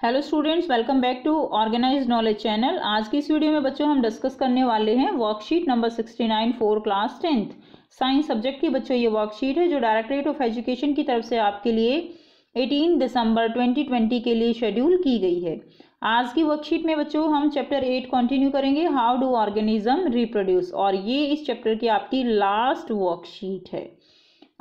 Hello students, welcome back to organised knowledge channel. आज की इस वीडियो में बच्चों हम डिस्कस करने वाले हैं worksheet number 69 for class 10th science subject की। बच्चों ये वर्कशीट है जो डायरेक्टरेट ऑफ एजुकेशन की तरफ से आपके लिए 18 दिसंबर 2020 के लिए शेड्यूल की गई है। आज की वर्कशीट में बच्चों हम चैप्टर 8 कंटिन्यू करेंगे, हाउ डू ऑर्गेनिज्म रिप्रोड्यूस, और ये इस चैप्टर की आपकी लास्ट वर्कशीट है।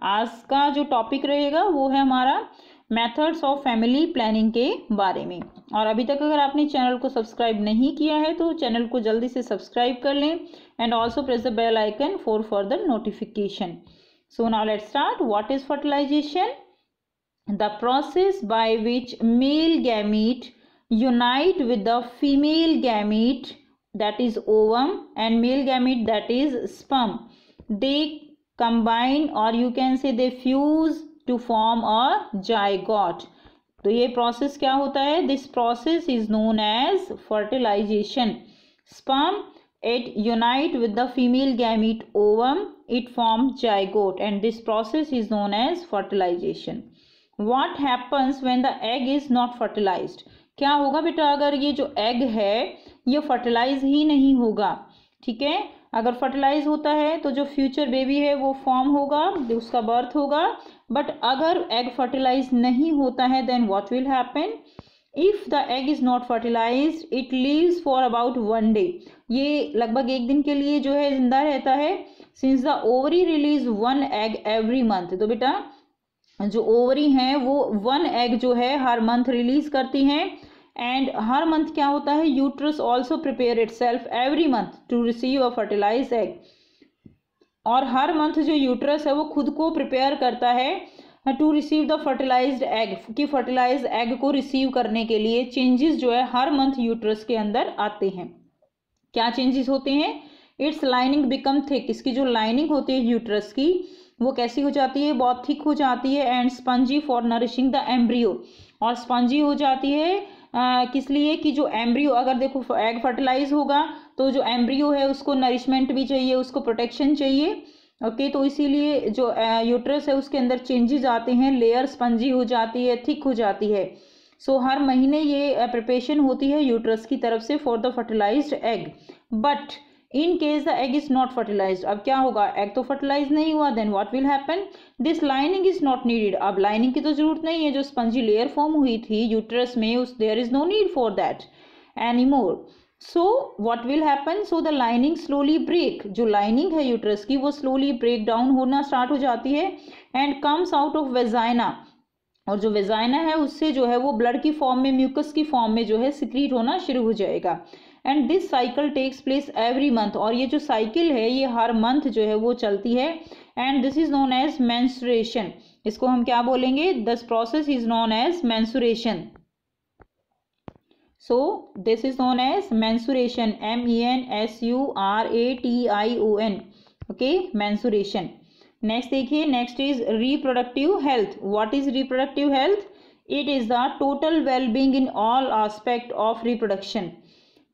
आज का जो टॉपिक रहेगा वो है हमारा मेथड्स ऑफ फैमिली प्लानिंग के बारे में। और अभी तक अगर आपने चैनल को सब्सक्राइब नहीं किया है तो चैनल को जल्दी से सब्सक्राइब कर लें and also press the bell icon for further notification. So now let's start. What is fertilisation? The process by which male gamete unite with the female gamete, that is ovum, and male gamete, that is sperm. They combine, or you can say they fuse to form a zygote. तो ये process क्या होता है? This process is known as fertilisation. Sperm, it unite with the female gamete ovum, it form zygote, and this process is known as fertilization. What happens when the egg is not fertilized? क्या होगा बेटा अगर ये जो egg है ये fertilise ही नहीं होगा? ठीक है, अगर फर्टिलाइज होता है तो जो फ्यूचर बेबी है वो फॉर्म होगा, उसका बर्थ होगा। बट अगर एग फर्टिलाइज नहीं होता है then what will happen? If the egg is not fertilise it leaves for about 1 day. ये लगभग एक दिन के लिए जो है जिंदा रहता है। Since the ovary release 1 egg every month, तो बेटा जो ओवरी हैं वो 1 egg जो है हर मंथ रिलीज करती हैं। एंड हर मंथ क्या होता है? Uterus also prepare itself every month to receive a fertilise egg. और हर मंथ जो यूट्रस है वो खुद को प्रिपेयर करता है to receive the fertilised egg, कि फर्टिलाइज एग को रिसीव करने के लिए चेंजेस जो है हर मंथ यूट्रस के अंदर आते हैं। क्या चेंजेस होते हैं? इट्स लाइनिंग बिकम थिक, इसकी जो लाइनिंग होती है यूट्रस की वो कैसी हो जाती है? बहुत थिक हो जाती है। And spongy for nourishing the embryo, और स्पंजी हो जाती है किस लिए? कि जो एम्ब्रियो, अगर देखो एग फर्टिलाइज होगा तो जो एम्ब्रियो है उसको नरिशमेंट भी चाहिए, उसको प्रोटेक्शन चाहिए। ओके, तो इसीलिए जो यूट्रस है उसके अंदर चेंजेस आते हैं, लेयर स्पंजी हो जाती है, थिक हो जाती है। सो हर महीने ये प्रिपरेशन होती है यूट्रस की तरफ से for the fertilised egg. But in case the egg is not fertilised, अब क्या होगा? एग तो फर्टिलाइज नहीं हुआ, then what will happen? This lining is not needed. अब लाइनिंग की तो जरूरत नहीं है, जो स्पंजी लेयर फॉर्म हुई थी यूट्रस में उस there is no need for that any more. So what will happen? So the lining slowly break, जो लाइनिंग है यूट्रस की वो स्लोली ब्रेक डाउन होना स्टार्ट हो जाती है and comes out of vagina, और जो वेजाइना है उससे जो है वो ब्लड की फॉर्म में, म्यूकस की फॉर्म में जो है सिक्रीट होना शुरू हो जाएगा। And this cycle takes place every month, और ये जो साइकिल है ये हर मंथ जो है वो चलती है। And this is known as menstruation. इसको हम क्या बोलेंगे? This process is known as menstruation. So this is known as menstruation, MENSURATION. Okay, menstruation. Next देखिए, next is reproductive health. What is reproductive health? It is the total wellbeing in all aspect of reproduction.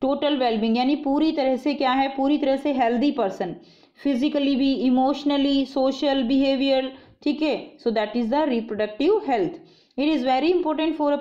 Total wellbeing यानी पूरी तरह से क्या है? पूरी तरह से हेल्दी पर्सन, फिजिकली भी, इमोशनली, सोशल बिहेवियर. ठीक है, so that is the reproductive health. It is very important for a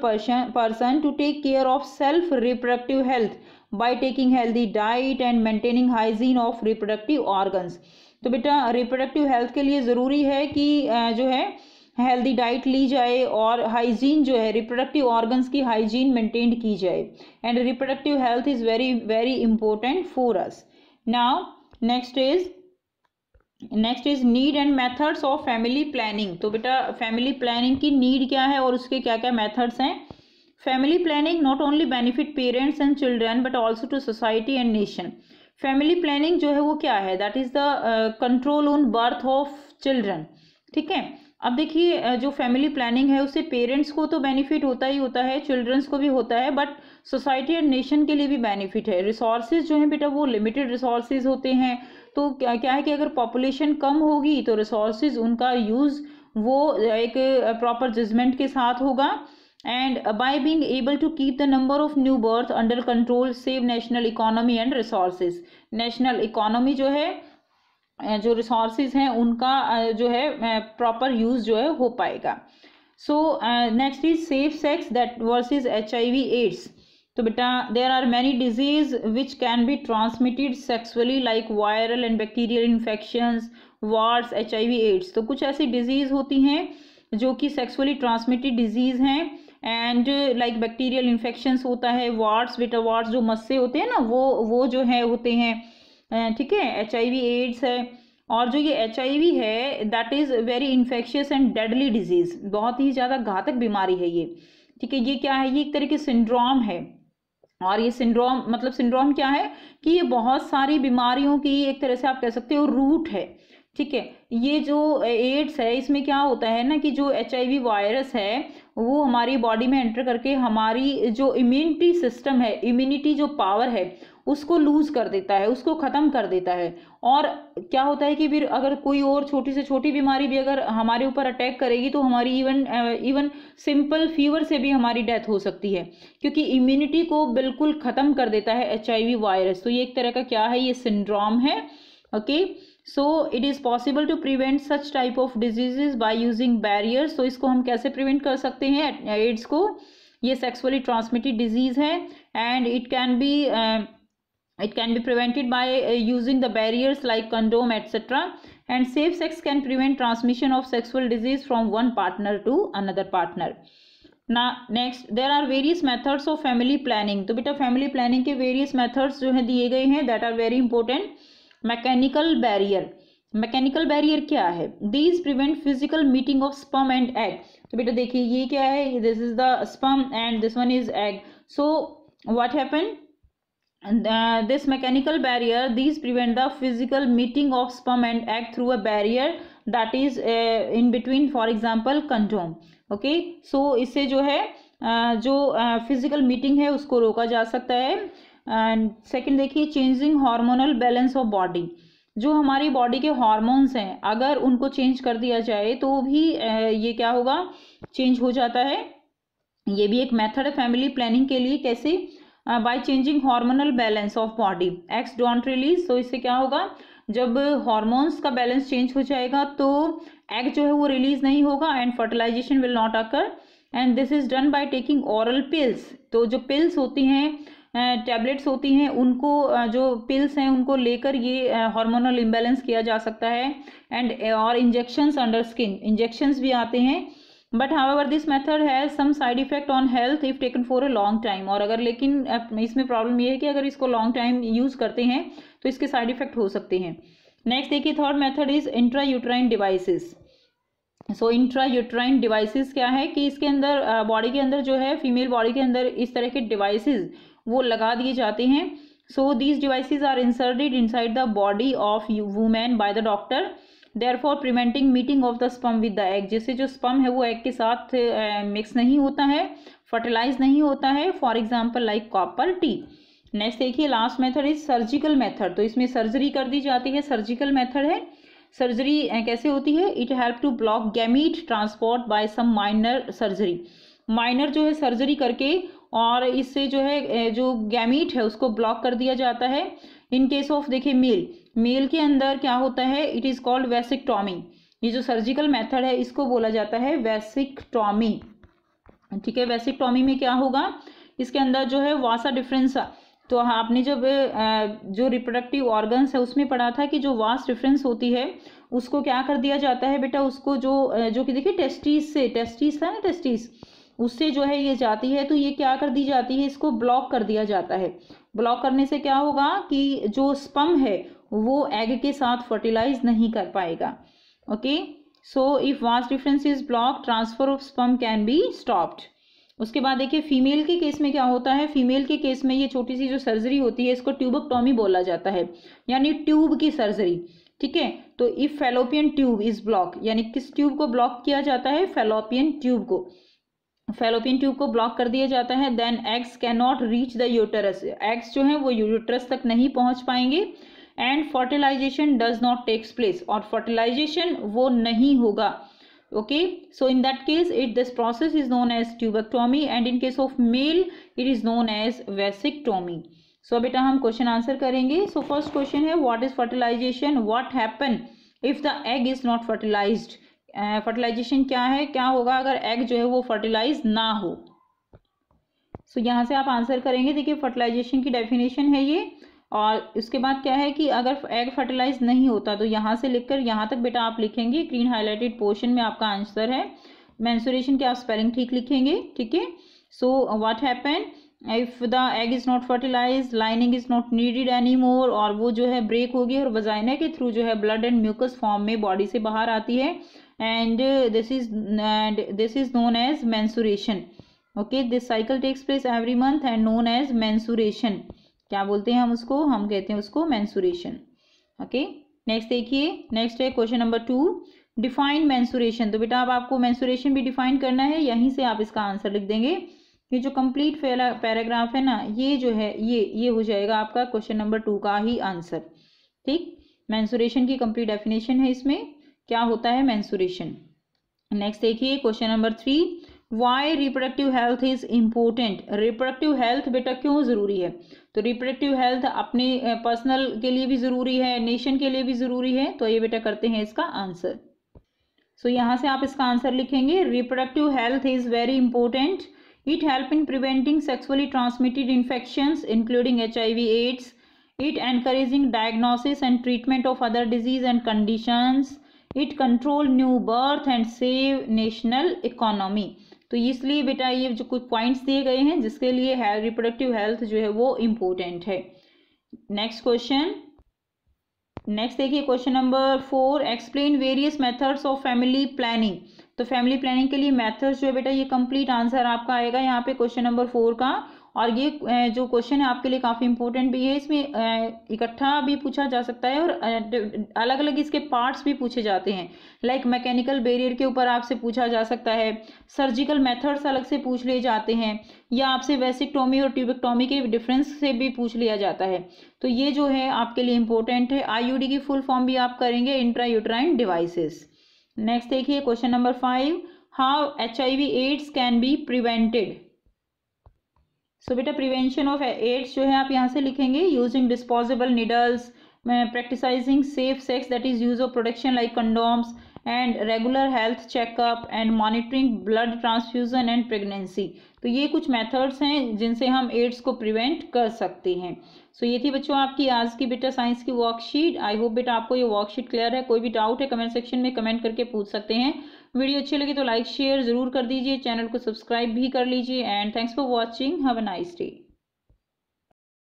person to take care of self reproductive health by taking healthy diet and maintaining hygiene of reproductive organs. तो बेटा reproductive health के लिए ज़रूरी है कि जो है healthy diet ली जाए और हाइजीन जो है रिप्रोडक्टिव ऑर्गन्स की हाइजीन मेंटेन की जाए. And reproductive health is very very important for us. Now next is need and methods of family planning. तो बेटा फैमिली प्लानिंग की नीड क्या है और उसके क्या क्या मेथड्स हैं? Family planning not only benefit parents and children but also to society and nation. Family planning जो है वो क्या है? That is the control on birth of children. ठीक है, अब देखिए जो फैमिली प्लानिंग है उससे पेरेंट्स को तो बेनिफिट होता ही होता है, चिल्ड्रंस को भी होता है, बट सोसाइटी एंड नेशन के लिए भी बेनिफिट है. रिसोर्सेज जो है बेटा वो लिमिटेड रिसोर्सेज होते हैं, तो क्या है कि अगर पॉपुलेशन कम होगी तो रिसोर्सेज उनका यूज़ वो एक प्रॉपर जजमेंट के साथ होगा. And by being able to keep the number of new birth under control save national economy and resources. National economy जो है, जो रिसोर्सेज हैं उनका जो है प्रॉपर यूज़ जो है हो पाएगा. So next is safe sex that versus HIV AIDS. तो बेटा there are many disease which can be transmitted sexually like viral and bacterial infections, warts, HIV AIDS. तो कुछ ऐसी डिजीज होती हैं जो कि सेक्सुअली ट्रांसमिटेड डिजीज हैं, एंड लाइक बैक्टीरियल इन्फेक्शंस होता है, वार्ड्स, बेटा वार्ड्स जो मस्से होते हैं ना वो जो है होते हैं, ठीक है, HIV एड्स है। और जो ये HIV है that is very infectious and deadly disease, बहुत ही ज़्यादा घातक बीमारी है ये, ठीक है। ये क्या है, ये एक तरह की सिंड्रोम है, और ये सिंड्रोम मतलब सिंड्रोम क्या है कि ये बहुत सारी बीमारियों की एक तरह से आप कह सकते हो रूट है, ठीक है। ये जो एड्स है इसमें क्या होता है ना कि जो HIV वायरस है वो हमारी बॉडी में एंटर करके हमारी जो इम्यूनिटी सिस्टम है, इम्यूनिटी जो पावर है उसको लूज कर देता है, उसको ख़त्म कर देता है। और क्या होता है कि फिर अगर कोई और छोटी से छोटी बीमारी भी अगर हमारे ऊपर अटैक करेगी तो हमारी इवन सिंपल फीवर से भी हमारी डेथ हो सकती है, क्योंकि इम्यूनिटी को बिल्कुल ख़त्म कर देता है HIV वायरस। तो ये एक तरह का क्या है, ये सिंड्रोम है, okay. So it is possible to prevent such type of diseases by using barriers. तो इसको हम कैसे प्रिवेंट कर सकते हैं एड्स को? ये सेक्सुअली ट्रांसमिटेड डिजीज है and it can be prevented by using the barriers like condom etc. And safe sex can prevent transmission of sexual disease from one partner to another partner. Now next there are various methods of family planning. तो बेटा family planning के various methods जो है दिए गए हैं that are very important. Mechanical barrier. Mechanical barrier क्या है? These prevent physical meeting of sperm and egg. तो बेटा देखिए ये क्या है, this is the sperm and this one is egg. So what happened? This mechanical barrier, these prevent the physical meeting of sperm and egg through a barrier that is in between, for example condom, okay. So इससे जो है जो physical meeting है उसको रोका जा सकता है। एंड सेकंड देखिए changing hormonal balance of body. जो हमारी बॉडी के हार्मोन्स हैं अगर उनको चेंज कर दिया जाए तो भी ये क्या होगा, चेंज हो जाता है। ये भी एक मेथड है फैमिली प्लानिंग के लिए। कैसे? By changing hormonal balance of body, eggs don't release. तो इससे क्या होगा, जब हार्मोन्स का बैलेंस चेंज हो जाएगा तो एग जो है वो रिलीज नहीं होगा and fertilisation will not occur. And this is done by taking oral pills. तो जो पिल्स होती हैं, टैबलेट्स होती हैं, उनको जो पिल्स हैं उनको लेकर ये हार्मोनल इम्बैलेंस किया जा सकता है। एंड और इंजेक्शंस अंडर स्किन, इंजेक्शंस भी आते हैं। But however this method has some side effect on health if taken for a long time. और अगर लेकिन इसमें प्रॉब्लम ये है कि अगर इसको लॉन्ग टाइम यूज़ करते हैं तो इसके साइड इफेक्ट हो सकते हैं। नेक्स्ट देखिए third method is intra uterine devices. So intra uterine devices क्या है कि इसके अंदर बॉडी के अंदर जो है फीमेल बॉडी के अंदर इस तरह के डिवाइसेस वो लगा दिए जाते हैं। So these devices are inserted inside the body of women by the doctor, therefore preventing meeting of the sperm with the egg. जिससे जो स्पर्म है वो एग के साथ मिक्स नहीं होता है, फर्टिलाइज नहीं होता है, for example like copper T. Next देखिए last method is surgical method. तो इसमें सर्जरी कर दी जाती है, सर्जिकल मेथड है। सर्जरी कैसे होती है? It help to block gamete transport by some minor surgery. Minor जो है सर्जरी करके और इससे जो है जो गैमीट है उसको ब्लॉक कर दिया जाता है। इन केस ऑफ देखिए मेल के अंदर क्या होता है, इट इज़ कॉल्ड वेसिक्टॉमी। ये जो सर्जिकल मेथड है इसको बोला जाता है वेसिक्टॉमी, ठीक है। वेसिक्टॉमी में क्या होगा, इसके अंदर जो है वासा डिफरेंसा। तो आपने जब जो रिप्रोडक्टिव ऑर्गन्स है उसमें पढ़ा था कि जो वास डिफरेंस होती है उसको क्या कर दिया जाता है बेटा, उसको जो कि देखिए टेस्टिस से, टेस्टिस था ना, टेस्टिस उससे जो है ये जाती है। तो ये क्या कर दी जाती है, इसको ब्लॉक कर दिया जाता है। ब्लॉक करने से क्या होगा कि जो स्पर्म है वो एग के साथ फर्टिलाइज नहीं कर पाएगा, okay. So if vas deferens is block transfer of sperm can be stopped. उसके बाद देखिए फीमेल के केस में क्या होता है, फीमेल के केस में ये छोटी सी जो सर्जरी होती है इसको ट्यूबोक्टॉमी बोला जाता है, यानी ट्यूब की सर्जरी, ठीक है। तो if fallopian tube is block, यानी किस ट्यूब को ब्लॉक किया जाता है, फैलोपियन ट्यूब को, फैलोपियन ट्यूब को ब्लॉक कर दिया जाता है। Then eggs can not reach the uterus, eggs जो है वो यूटरस तक नहीं पहुंच पाएंगे। And fertilisation does not takes place, और फर्टिलाइजेशन वो नहीं होगा, okay. So in that case this process is known as tubectomy and in case of male it is known as vasectomy. So बेटा हम क्वेश्चन आंसर करेंगे। So first question है what is fertilisation, what happen if the egg is not fertilised. Fertilisation क्या है, क्या होगा अगर egg जो है वो फर्टिलाइज ना हो। सो यहाँ से आप आंसर करेंगे। देखिए फर्टिलाइजेशन की डेफिनेशन है ये, और उसके बाद क्या है कि अगर एग फर्टिलाइज नहीं होता तो यहाँ से लिखकर यहाँ तक बेटा आप लिखेंगे, ग्रीन हाईलाइटेड पोर्शन में आपका आंसर है। मेंस्ट्रुएशन के आप स्पेलिंग ठीक लिखेंगे, ठीक है। So what happen if the egg is not fertilise, lining is not needed any more, और वो जो है ब्रेक होगी और वजाइना के थ्रू जो है ब्लड एंड म्यूकस फॉर्म में बॉडी से बाहर आती है, and this is known as menstruation. Okay, this cycle takes place every month and known as menstruation. क्या बोलते हैं हम उसको, हम कहते हैं उसको मेंस्ट्रुएशन। ओके, नेक्स्ट देखिए, नेक्स्ट है क्वेश्चन नंबर 2, डिफाइन मेंस्ट्रुएशन। तो बेटा अब आपको मेंस्ट्रुएशन भी डिफाइन करना है, यहीं से आप इसका आंसर लिख देंगे। ये जो कंप्लीट पैराग्राफ है ना, ये जो है ये हो जाएगा आपका क्वेश्चन नंबर 2 का ही आंसर। ठीक, मेंस्ट्रुएशन की कंप्लीट डेफिनेशन है इसमें, क्या होता है मेंस्ट्रुएशन। नेक्स्ट देखिए question number 3, why reproductive health is important. Reproductive health बेटा क्यों ज़रूरी है। तो रिप्रोडक्टिव हेल्थ अपने पर्सनल के लिए भी ज़रूरी है, नेशन के लिए भी ज़रूरी है। तो ये बेटा करते हैं इसका आंसर। सो यहाँ से आप इसका आंसर लिखेंगे, reproductive health is very important. It help in preventing sexually transmitted infections including HIV AIDS. It encouraging diagnosis and treatment of other disease and conditions. It control new birth and save national economy. तो इसलिए बेटा ये जो कुछ points दिए गए हैं जिसके लिए रिप्रोडक्टिव हेल्थ जो है वो इम्पोर्टेंट है। नेक्स्ट क्वेश्चन, नेक्स्ट देखिए question number 4, explain various methods of family planning. तो फैमिली प्लानिंग के लिए मेथड्स जो है बेटा ये कंप्लीट आंसर आपका आएगा यहाँ पे क्वेश्चन नंबर 4 का। और ये जो क्वेश्चन है आपके लिए काफ़ी इंपॉर्टेंट भी है, इसमें इकट्ठा भी पूछा जा सकता है और अलग अलग इसके पार्ट्स भी पूछे जाते हैं। लाइक मैकेनिकल बैरियर के ऊपर आपसे पूछा जा सकता है, सर्जिकल मेथड्स अलग से पूछ लिए जाते हैं, या आपसे वेसिक्टोमी और ट्यूबेक्टोमी के डिफरेंस से भी पूछ लिया जाता है। तो ये जो है आपके लिए इंपॉर्टेंट है। IUD की फुल फॉर्म भी आप करेंगे, इंट्रा यूट्राइन डिवाइसेस। नेक्स्ट देखिए question number 5, how HIV AIDS can be prevented. So बेटा प्रिवेंशन ऑफ एड्स जो है आप यहाँ से लिखेंगे, using disposable needles, practising safe sex that is use of protection like condoms, and regular health checkup, and monitoring blood transfusion and pregnancy. तो ये कुछ मेथड्स हैं जिनसे हम एड्स को प्रिवेंट कर सकते हैं। सो ये थी बच्चों आपकी आज की बेटा साइंस की वर्कशीट। आई होप बेटा आपको ये वर्कशीट क्लियर है। कोई भी डाउट है कमेंट सेक्शन में कमेंट करके पूछ सकते हैं। वीडियो अच्छी लगी तो लाइक शेयर जरूर कर दीजिए, चैनल को सब्सक्राइब भी कर लीजिए, and thanks for watching, have a nice day.